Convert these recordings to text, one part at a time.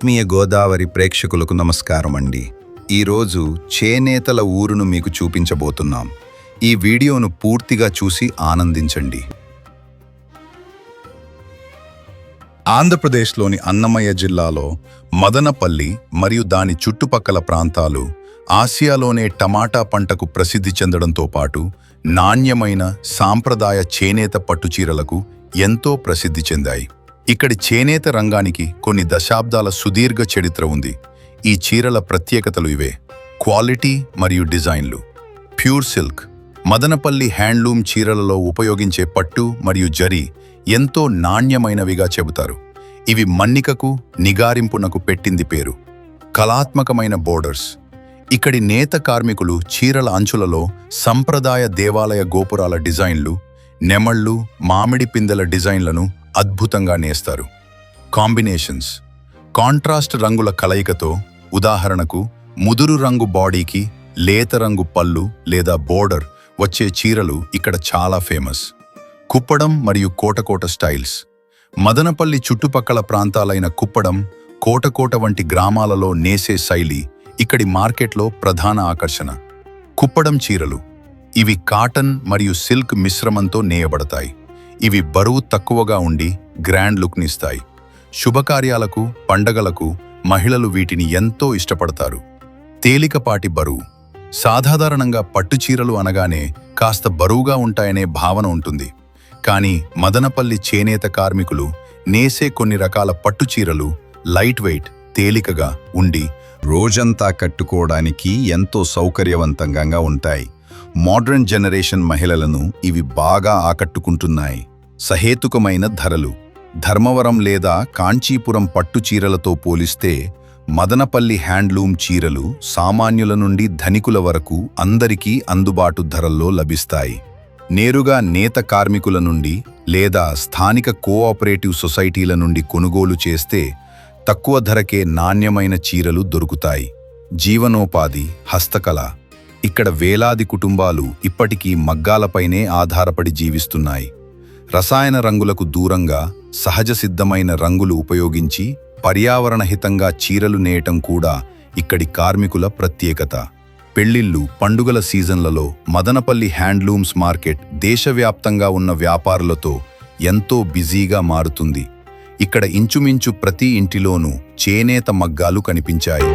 ఆత్మీయ గోదావరి ప్రేక్షకులకు నమస్కారం అండి. ఈరోజు చేనేతల ఊరును మీకు చూపించబోతున్నాం. ఈ వీడియోను పూర్తిగా చూసి ఆనందించండి. ఆంధ్రప్రదేశ్లోని అన్నమయ్య జిల్లాలో మదనపల్లి మరియు దాని చుట్టుపక్కల ప్రాంతాలు ఆసియాలోనే టమాటా పంటకు ప్రసిద్ధి చెందడంతో పాటు నాణ్యమైన సాంప్రదాయ చేనేత పట్టుచీరలకు ఎంతో ప్రసిద్ధి చెందాయి. ఇక్కడి చేనేత రంగానికి కొన్ని దశాబ్దాల సుదీర్ఘ చరిత్ర ఉంది. ఈ చీరల ప్రత్యేకతలు ఇవే: క్వాలిటీ మరియు డిజైన్లు. Pure silk. మదనపల్లి హ్యాండ్లూమ్ చీరలలో ఉపయోగించే పట్టు మరియు జరీ ఎంతో నాణ్యమైనవిగా చెబుతారు. ఇవి మన్నికకు, నిగారింపునకు పెట్టింది పేరు. కళాత్మకమైన బోర్డర్స్. ఇక్కడి నేత కార్మికులు చీరల అంచులలో సంప్రదాయ దేవాలయ గోపురాల డిజైన్లు, నెమళ్ళు, మామిడి పిందెల డిజైన్లను అద్భుతంగా నేస్తారు. కాంబినేషన్స్. కాంట్రాస్ట్ రంగుల కలయికతో, ఉదాహరణకు ముదురు రంగు బాడీకి లేత రంగు పళ్ళు లేదా బోర్డర్ వచ్చే చీరలు ఇక్కడ చాలా ఫేమస్. కుప్పడం మరియు కోటకోట స్టైల్స్. మదనపల్లి చుట్టుపక్కల ప్రాంతాలైన కుప్పడం, కోటకోట వంటి గ్రామాలలో నేసే శైలి ఇక్కడి మార్కెట్లో ప్రధాన ఆకర్షణ. కుప్పడం చీరలు. ఇవి కాటన్ మరియు సిల్క్ మిశ్రమంతో నేయబడతాయి. ఇవి బరువు తక్కువగా ఉండి గ్రాండ్ లుక్నిస్తాయి. శుభకార్యాలకు, పండగలకు మహిళలు వీటిని ఎంతో ఇష్టపడతారు. తేలికపాటి బరువు. సాధారణంగా పట్టుచీరలు అనగానే కాస్త బరువుగా ఉంటాయనే భావన ఉంటుంది. కానీ మదనపల్లి చేనేత కార్మికులు నేసే కొన్ని రకాల పట్టుచీరలు లైట్ వెయిట్, తేలికగా ఉండి రోజంతా కట్టుకోవడానికి ఎంతో సౌకర్యవంతంగా ఉంటాయి. మోడ్రన్ జనరేషన్ మహిళలను ఇవి బాగా ఆకట్టుకుంటున్నాయి. సహేతుకమైన ధరలు. ధర్మవరం లేదా కాంచీపురం పట్టు చీరలతో పోలిస్తే మదనపల్లి హ్యాండ్లూమ్ చీరలు సామాన్యుల నుండి ధనికుల వరకు అందరికీ అందుబాటు ధరల్లో లభిస్తాయి. నేరుగా నేత కార్మికుల నుండి లేదా స్థానిక కోఆపరేటివ్ సొసైటీల నుండి కొనుగోలు చేస్తే తక్కువ ధరకే నాణ్యమైన చీరలు దొరుకుతాయి. జీవనోపాధి, హస్తకళ. ఇక్కడ వేలాది కుటుంబాలు ఇప్పటికీ మగ్గాలపైనే ఆధారపడి జీవిస్తున్నాయి. రసాయన రంగులకు దూరంగా సహజ సిద్ధమైన రంగులు ఉపయోగించి పర్యావరణ హితంగా చీరలు నేయటం కూడా ఇక్కడి కార్మికుల ప్రత్యేకత. పెళ్లిళ్ళు, పండుగల సీజన్లలో మదనపల్లి హ్యాండ్లూమ్స్ మార్కెట్ దేశవ్యాప్తంగా ఉన్న వ్యాపారులతో ఎంతో బిజీగా మారుతుంది. ఇక్కడ ఇంచుమించు ప్రతి ఇంటిలోనూ చేనేత మగ్గాలు కనిపించాయి.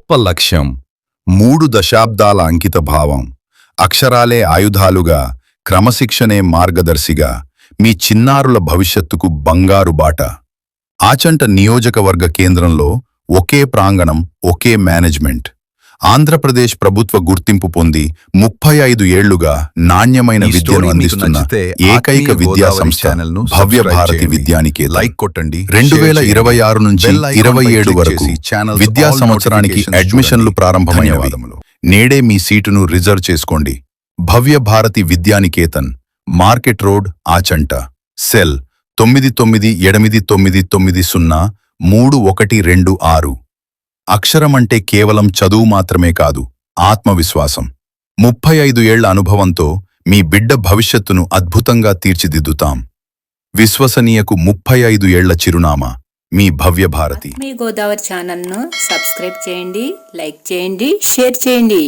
గొప్ప లక్ష్యం, 3 దశాబ్దాల అంకిత భావం, అక్షరాలే ఆయుధాలుగా, క్రమశిక్షణే మార్గదర్శిగా, మీ చిన్నారుల భవిష్యత్తుకు బంగారు బాట. ఆచంట నియోజకవర్గ కేంద్రంలో ఒకే ప్రాంగణం, ఒకే మేనేజ్మెంట్. ఆంధ్రప్రదేశ్ ప్రభుత్వ గుర్తింపు పొంది 35 ఏళ్లుగా నాణ్యమైన విద్యను అందిస్తున్న ఏకైక విద్యా సంస్థ భవ్య భారతి విద్యానికేతన్. లైక్ కొట్టండి. 2026 నుంచి 27 వరకు విద్యా సంవత్సరానికి అడ్మిషన్లు ప్రారంభమైనవి. నేడే మీ సీటును రిజర్వ్ చేసుకోండి. Bhavya Bharati Vidyaniketan, market road, Achanta. Cell 9989903126. అక్షరమంటే కేవలం చదువు మాత్రమే కాదు, ఆత్మవిశ్వాసం. 35 ఏళ్ల అనుభవంతో మీ బిడ్డ భవిష్యత్తును అద్భుతంగా తీర్చిదిద్దుతాం. విశ్వసనీయకు 35 ఏళ్ల చిరునామా మీ భవ్య భారతి. మీ గోదావరి ఛానల్ను సబ్స్క్రైబ్ చేయండి, లైక్ చేయండి, షేర్ చేయండి.